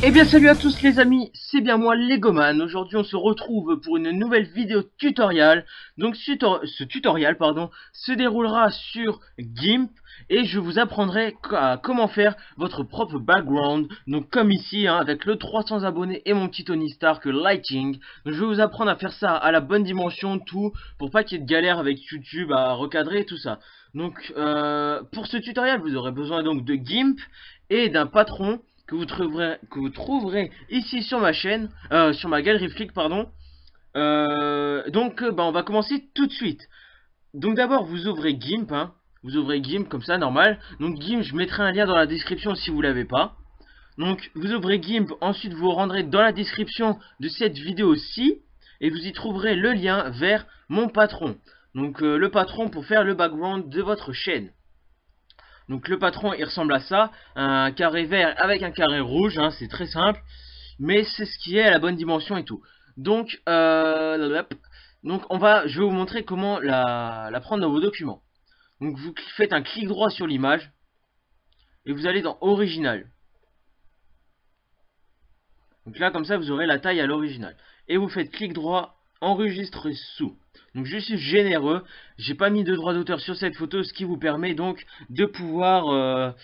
Eh bien salut à tous les amis, c'est bien moi Legoman. Aujourd'hui on se retrouve pour une nouvelle vidéo tutoriel. Donc ce tutoriel se déroulera sur GIMP et je vous apprendrai comment faire votre propre background. Donc comme ici avec le 300 abonnés et mon petit Tony Stark Lighting. Donc, je vais vous apprendre à faire ça à la bonne dimension, tout pour pas qu'il y ait de galère avec YouTube à recadrer tout ça. Donc pour ce tutoriel vous aurez besoin donc de GIMP et d'un patron que vous trouverez ici sur ma chaîne, sur ma galerie Flick, pardon. On va commencer tout de suite. Donc d'abord, vous ouvrez GIMP, vous ouvrez GIMP comme ça, normal. Donc GIMP, je mettrai un lien dans la description si vous l'avez pas. Donc vous ouvrez GIMP, ensuite vous rendrez dans la description de cette vidéo-ci et vous y trouverez le lien vers mon patron. Donc le patron pour faire le background de votre chaîne. Donc le patron il ressemble à ça, un carré vert avec un carré rouge, c'est très simple, mais c'est ce qui est à la bonne dimension et tout. Donc, je vais vous montrer comment la prendre dans vos documents. Donc vous faites un clic droit sur l'image, et vous allez dans original. Donc là comme ça vous aurez la taille à l'original. Et vous faites clic droit, enregistrer sous. Donc je suis généreux, j'ai pas mis de droit d'auteur sur cette photo, ce qui vous permet donc de pouvoir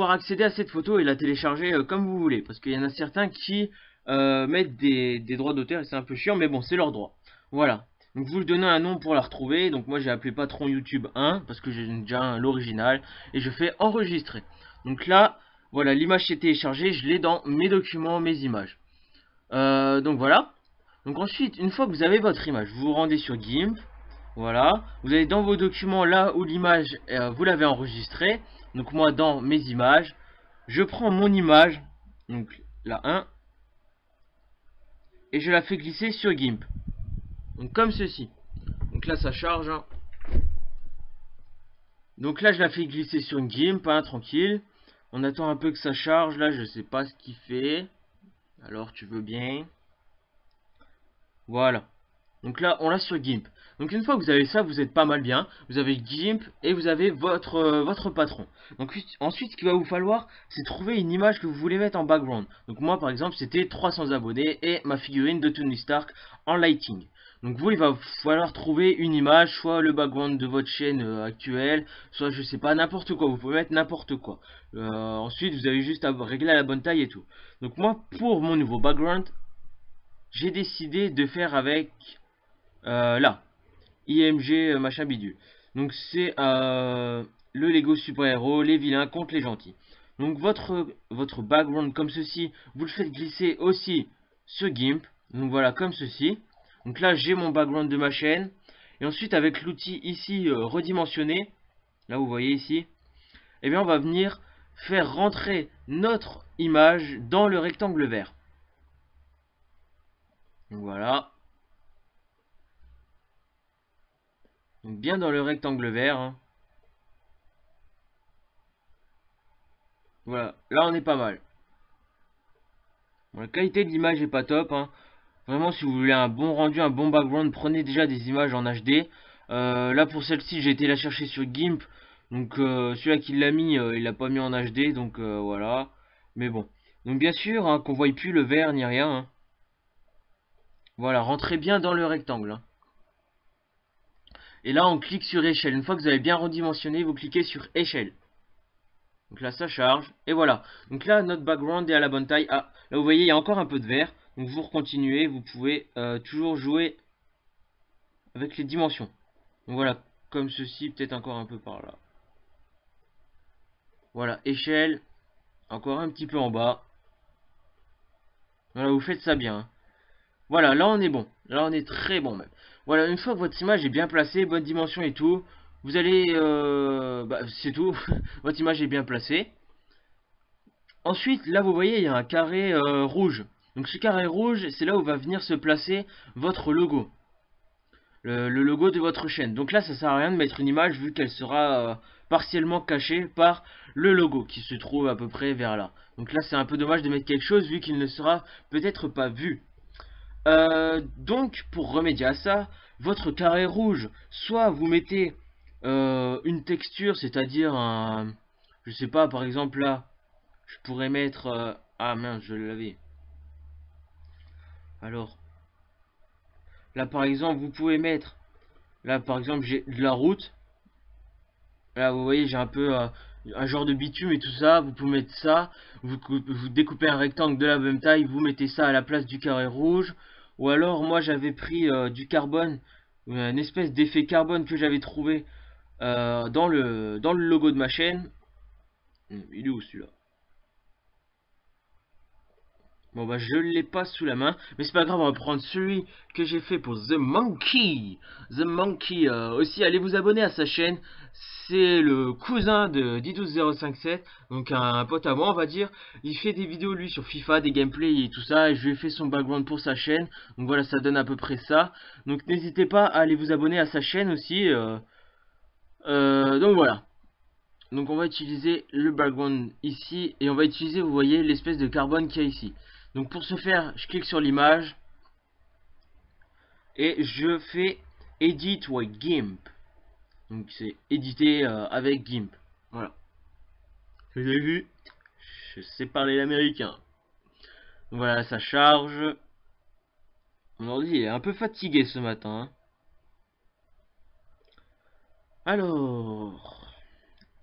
accéder à cette photo et la télécharger comme vous voulez. Parce qu'il y en a certains qui mettent des droits d'auteur et c'est un peu chiant, mais bon c'est leur droit. Voilà, donc vous donnez un nom pour la retrouver. Donc moi j'ai appelé patron YouTube 1 parce que j'ai déjà l'original. Et je fais enregistrer. Donc là, voilà, l'image est téléchargée, je l'ai dans mes documents, mes images. Donc voilà. Donc ensuite, une fois que vous avez votre image, vous vous rendez sur GIMP. Voilà. Vous allez dans vos documents là où l'image, vous l'avez enregistrée. Donc moi dans mes images, je prends mon image, donc la 1, et je la fais glisser sur GIMP. Donc comme ceci. Donc là ça charge. Donc là je la fais glisser sur une GIMP, tranquille. On attend un peu que ça charge, là je sais pas ce qu'il fait. Alors tu veux bien. Voilà. Donc là on l'a sur GIMP. Donc une fois que vous avez ça, vous êtes pas mal bien. Vous avez GIMP et vous avez votre patron. Donc ensuite ce qu'il va vous falloir, c'est trouver une image que vous voulez mettre en background. Donc moi par exemple c'était 300 abonnés et ma figurine de Tony Stark en lighting. Donc vous il va falloir trouver une image, soit le background de votre chaîne actuelle, soit je sais pas, n'importe quoi, vous pouvez mettre n'importe quoi. Ensuite vous avez juste à régler à la bonne taille et tout. Donc moi pour mon nouveau background, j'ai décidé de faire avec là, IMG machin bidule. Donc c'est le Lego super-héros, les vilains contre les gentils. Donc votre background comme ceci, vous le faites glisser aussi sur GIMP. Donc voilà, comme ceci. Donc là j'ai mon background de ma chaîne. Et ensuite avec l'outil ici redimensionné, là vous voyez ici, et bien on va venir faire rentrer notre image dans le rectangle vert. Donc voilà. Donc bien dans le rectangle vert. Voilà, là on est pas mal. Bon, la qualité de l'image est pas top. Vraiment si vous voulez un bon rendu, un bon background, prenez déjà des images en HD. Là pour celle-ci j'ai été la chercher sur GIMP. Donc celui-là qui l'a mis, il l'a pas mis en HD. Donc voilà. Mais bon. Donc bien sûr qu'on voit plus le vert ni rien. Voilà, rentrez bien dans le rectangle. Et là on clique sur échelle. Une fois que vous avez bien redimensionné, vous cliquez sur échelle. Donc là ça charge. Et voilà. Donc là notre background est à la bonne taille. Ah, là vous voyez il y a encore un peu de vert. Donc vous continuez. Vous pouvez toujours jouer avec les dimensions. Donc voilà. Comme ceci. Peut-être encore un peu par là. Voilà. Échelle. Encore un petit peu en bas. Voilà. Vous faites ça bien. Voilà. Là on est bon. Là on est très bon même. Voilà. Une fois que votre image est bien placée. Bonne dimension et tout. Vous allez... c'est tout. Votre image est bien placée. Ensuite, là vous voyez, il y a un carré rouge. Donc ce carré rouge, c'est là où va venir se placer votre logo. Le logo de votre chaîne. Donc là, ça sert à rien de mettre une image vu qu'elle sera partiellement cachée par le logo qui se trouve à peu près vers là. Donc là, c'est un peu dommage de mettre quelque chose vu qu'il ne sera peut-être pas vu. Donc, pour remédier à ça, votre carré rouge, soit vous mettez une texture, c'est-à-dire un... Je sais pas, par exemple là... Je pourrais mettre... Ah mince, je l'avais. Alors, là par exemple, vous pouvez mettre... Là par exemple, j'ai de la route. Là, vous voyez, j'ai un peu un genre de bitume et tout ça. Vous pouvez mettre ça. Vous découpez un rectangle de la même taille. Vous mettez ça à la place du carré rouge. Ou alors, moi, j'avais pris du carbone. Une espèce d'effet carbone que j'avais trouvé dans le logo de ma chaîne. Il est où celui-là? Bon bah je l'ai pas sous la main, mais c'est pas grave, on va prendre celui que j'ai fait pour The Monkey. The Monkey, aussi allez vous abonner à sa chaîne, c'est le cousin de D12057, donc un pote à moi on va dire. Il fait des vidéos lui sur FIFA, des gameplays et tout ça, et je lui ai fait son background pour sa chaîne, donc voilà ça donne à peu près ça. Donc n'hésitez pas à aller vous abonner à sa chaîne aussi, donc voilà. Donc on va utiliser le background ici, et on va utiliser, vous voyez, l'espèce de carbone qu'il y a ici. Donc pour ce faire, je clique sur l'image et je fais Edit with GIMP. Donc c'est éditer avec GIMP. Voilà. Vous avez vu? Je sais parler l'américain. Voilà, ça charge. Mon ordi est un peu fatigué ce matin. Alors,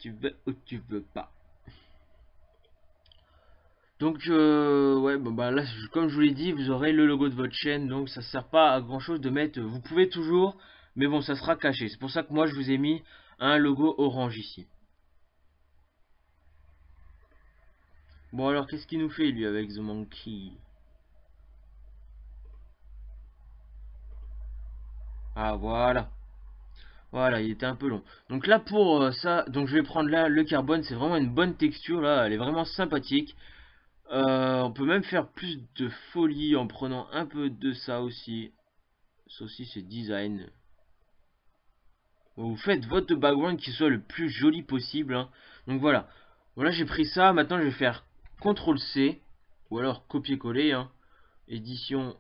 tu veux ou tu veux pas? Donc ouais bon bah là comme je vous l'ai dit, vous aurez le logo de votre chaîne, donc ça sert pas à grand chose de mettre, vous pouvez toujours, mais bon ça sera caché. C'est pour ça que moi je vous ai mis un logo orange ici. Bon alors qu'est-ce qu'il nous fait lui avec The Monkey? Ah voilà. Voilà, il était un peu long. Donc là pour ça, donc je vais prendre là le carbone, c'est vraiment une bonne texture là, elle est vraiment sympathique. On peut même faire plus de folie en prenant un peu de ça aussi. Ça aussi c'est design. Vous faites votre background qui soit le plus joli possible. Hein. Donc voilà. Voilà, j'ai pris ça. Maintenant, je vais faire CTRL-C. Ou alors copier-coller. Hein. Édition.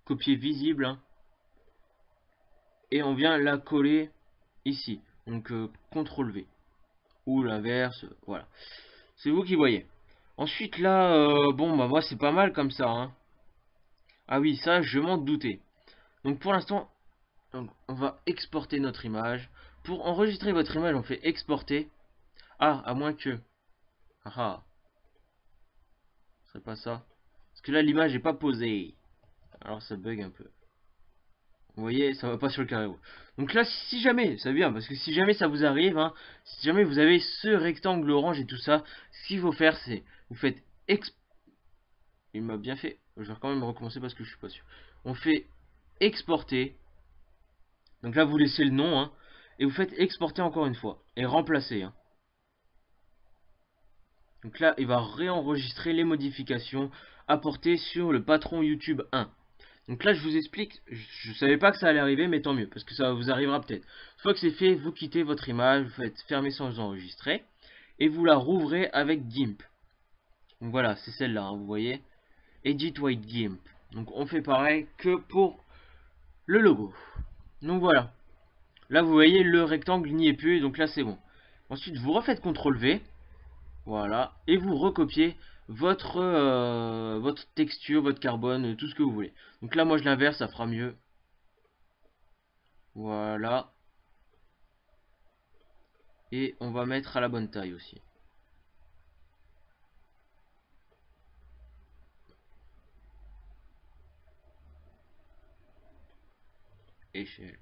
Copier visible. Hein. Et on vient la coller ici. Donc CTRL-V. Ou l'inverse. Voilà. C'est vous qui voyez. Ensuite, là, bon, bah moi, c'est pas mal comme ça. Hein. Ah oui, ça, je m'en doutais. Donc pour l'instant, on va exporter notre image. Pour enregistrer votre image, on fait exporter. Ah, à moins que... Ah ah. Ce serait pas ça. Parce que là, l'image n'est pas posée. Alors ça bug un peu. Vous voyez, ça va pas sur le carré rouge. Donc là, si jamais, ça vient, parce que si jamais ça vous arrive, hein, si jamais vous avez ce rectangle orange et tout ça, ce qu'il faut faire, c'est, vous faites Il m'a bien fait. Je vais quand même recommencer parce que je suis pas sûr. On fait exporter. Donc là, vous laissez le nom, hein, et vous faites exporter encore une fois. Et remplacer, hein. Donc là, il va réenregistrer les modifications apportées sur le patron YouTube 1. Donc là, je vous explique, je savais pas que ça allait arriver, mais tant mieux, parce que ça vous arrivera peut-être. Une fois que c'est fait, vous quittez votre image, vous faites fermer sans enregistrer, et vous la rouvrez avec GIMP. Donc voilà, c'est celle-là, hein, vous voyez. Edit with GIMP. Donc on fait pareil que pour le logo. Donc voilà. Là, vous voyez, le rectangle n'y est plus, donc là, c'est bon. Ensuite, vous refaites CTRL-V. Voilà, et vous recopiez votre texture, votre carbone, tout ce que vous voulez. Donc là, moi je l'inverse, ça fera mieux. Voilà. Et on va mettre à la bonne taille aussi. Échelle.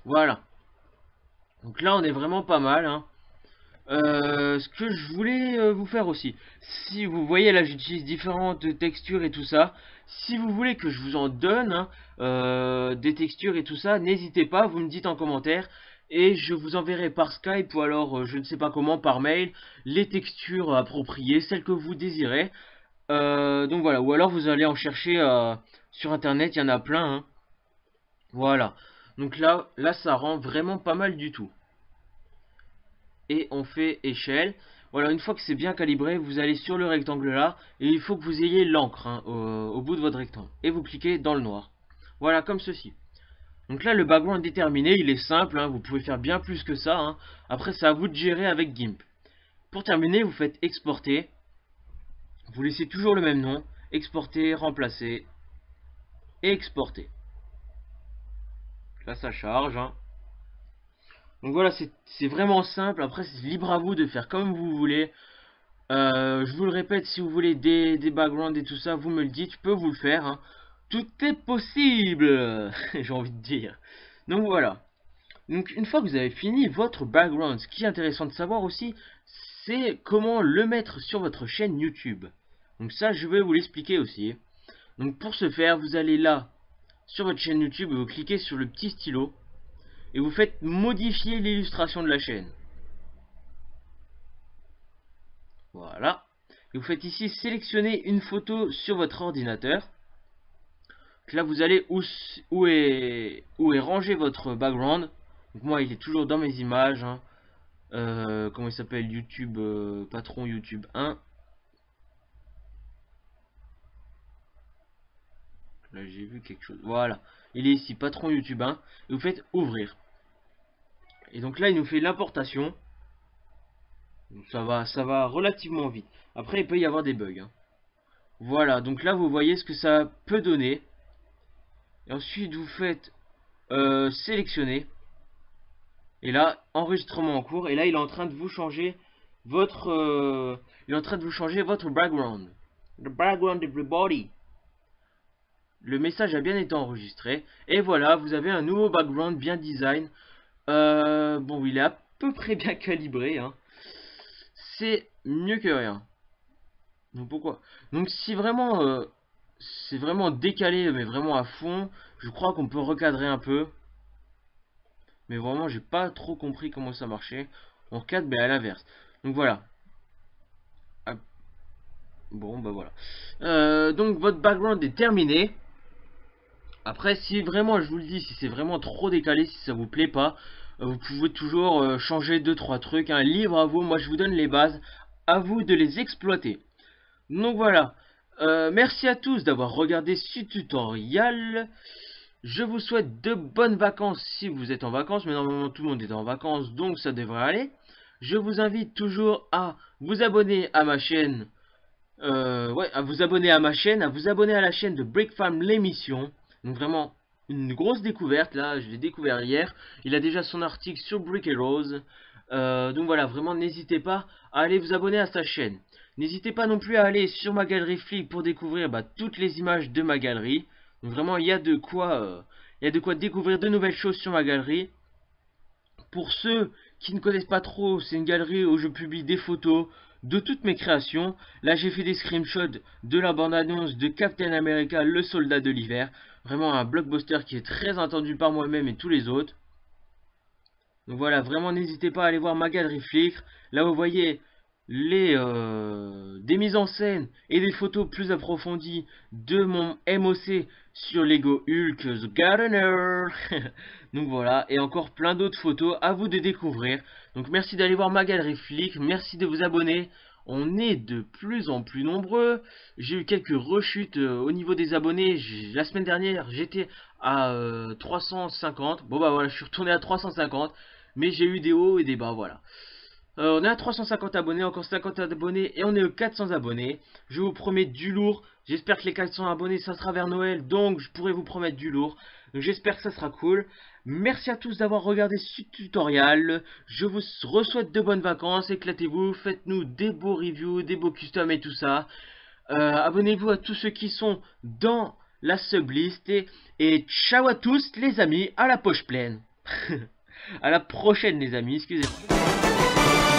Voilà. Donc là, on est vraiment pas mal, hein. Ce que je voulais vous faire aussi, si vous voyez là j'utilise différentes textures et tout ça, si vous voulez que je vous en donne hein, des textures et tout ça, n'hésitez pas, vous me dites en commentaire et je vous enverrai par Skype ou alors je ne sais pas comment, par mail, les textures appropriées, celles que vous désirez. Donc voilà, ou alors vous allez en chercher sur internet, il y en a plein hein. Voilà, donc là ça rend vraiment pas mal du tout. Et on fait échelle. Voilà, une fois que c'est bien calibré, vous allez sur le rectangle là, et il faut que vous ayez l'encre hein, au bout de votre rectangle. Et vous cliquez dans le noir. Voilà, comme ceci. Donc là, le background est terminé, il est simple, hein, vous pouvez faire bien plus que ça. Hein. Après, c'est à vous de gérer avec GIMP. Pour terminer, vous faites exporter. Vous laissez toujours le même nom. Exporter, remplacer et exporter. Là ça charge. Hein. Donc voilà, c'est vraiment simple. Après c'est libre à vous de faire comme vous voulez. Je vous le répète, si vous voulez des backgrounds et tout ça, vous me le dites, je peux vous le faire. Hein. Tout est possible. J'ai envie de dire. Donc voilà. Donc une fois que vous avez fini votre background, ce qui est intéressant de savoir aussi, c'est comment le mettre sur votre chaîne YouTube. Donc ça, je vais vous l'expliquer aussi. Donc pour ce faire, vous allez là, sur votre chaîne YouTube, vous cliquez sur le petit stylo, et vous faites modifier l'illustration de la chaîne. Voilà. Et vous faites ici sélectionner une photo sur votre ordinateur. Donc là, vous allez où est rangé votre background. Donc moi, il est toujours dans mes images. Hein. Comment il s'appelle? YouTube, patron YouTube 1. Là, j'ai vu quelque chose. Voilà. Il est ici, patron YouTube 1. Et vous faites ouvrir. Et donc là, il nous fait l'importation. Ça va relativement vite. Après, il peut y avoir des bugs. Hein. Voilà. Donc là, vous voyez ce que ça peut donner. Et ensuite, vous faites sélectionner. Et là, enregistrement en cours. Et là, il est en train de vous changer votre background. The background everybody. Le message a bien été enregistré. Et voilà, vous avez un nouveau background bien design. Bon, il est à peu près bien calibré. Hein. C'est mieux que rien. Donc pourquoi? Donc si vraiment c'est vraiment décalé, mais vraiment à fond, je crois qu'on peut recadrer un peu. Mais vraiment, j'ai pas trop compris comment ça marchait. On recadre, mais à l'inverse. Donc voilà. Ah. Bon, bah voilà. Donc votre background est terminé. Après, si vraiment, je vous le dis, si c'est vraiment trop décalé, si ça vous plaît pas, vous pouvez toujours changer 2-3 trucs. Hein, libre à vous, moi je vous donne les bases. À vous de les exploiter. Donc voilà. Merci à tous d'avoir regardé ce tutoriel. Je vous souhaite de bonnes vacances si vous êtes en vacances. Mais normalement tout le monde est en vacances, donc ça devrait aller. Je vous invite toujours à vous abonner à ma chaîne. À vous abonner à ma chaîne, à vous abonner à la chaîne de Brickfarm l'émission. Donc vraiment une grosse découverte là, je l'ai découvert hier. Il a déjà son article sur Brick Rose. Donc voilà, vraiment n'hésitez pas à aller vous abonner à sa chaîne. N'hésitez pas non plus à aller sur ma galerie Flick pour découvrir toutes les images de ma galerie. Donc vraiment il y a de quoi découvrir de nouvelles choses sur ma galerie. Pour ceux qui ne connaissent pas trop, c'est une galerie où je publie des photos de toutes mes créations. Là j'ai fait des screenshots de la bande-annonce de Captain America, le soldat de l'hiver. Vraiment un blockbuster qui est très attendu par moi-même et tous les autres. Donc voilà, vraiment n'hésitez pas à aller voir ma galerie Flickr. Là vous voyez des mises en scène et des photos plus approfondies de mon MOC sur Lego Hulk The Gardener. Donc voilà, et encore plein d'autres photos à vous de découvrir. Donc merci d'aller voir ma galerie Flickr, merci de vous abonner. On est de plus en plus nombreux. J'ai eu quelques rechutes au niveau des abonnés. La semaine dernière j'étais à 350. Bon bah voilà, je suis retourné à 350. Mais j'ai eu des hauts et des bas, voilà. On est à 350 abonnés, encore 50 abonnés et on est aux 400 abonnés. Je vous promets du lourd. J'espère que les 400 abonnés, ça sera vers Noël. Donc je pourrai vous promettre du lourd. J'espère que ça sera cool. Merci à tous d'avoir regardé ce tutoriel. Je vous souhaite de bonnes vacances. Éclatez-vous. Faites-nous des beaux reviews, des beaux customs et tout ça. Abonnez-vous à tous ceux qui sont dans la sublist. Et ciao à tous les amis. À la poche pleine. À la prochaine les amis. Excusez-moi.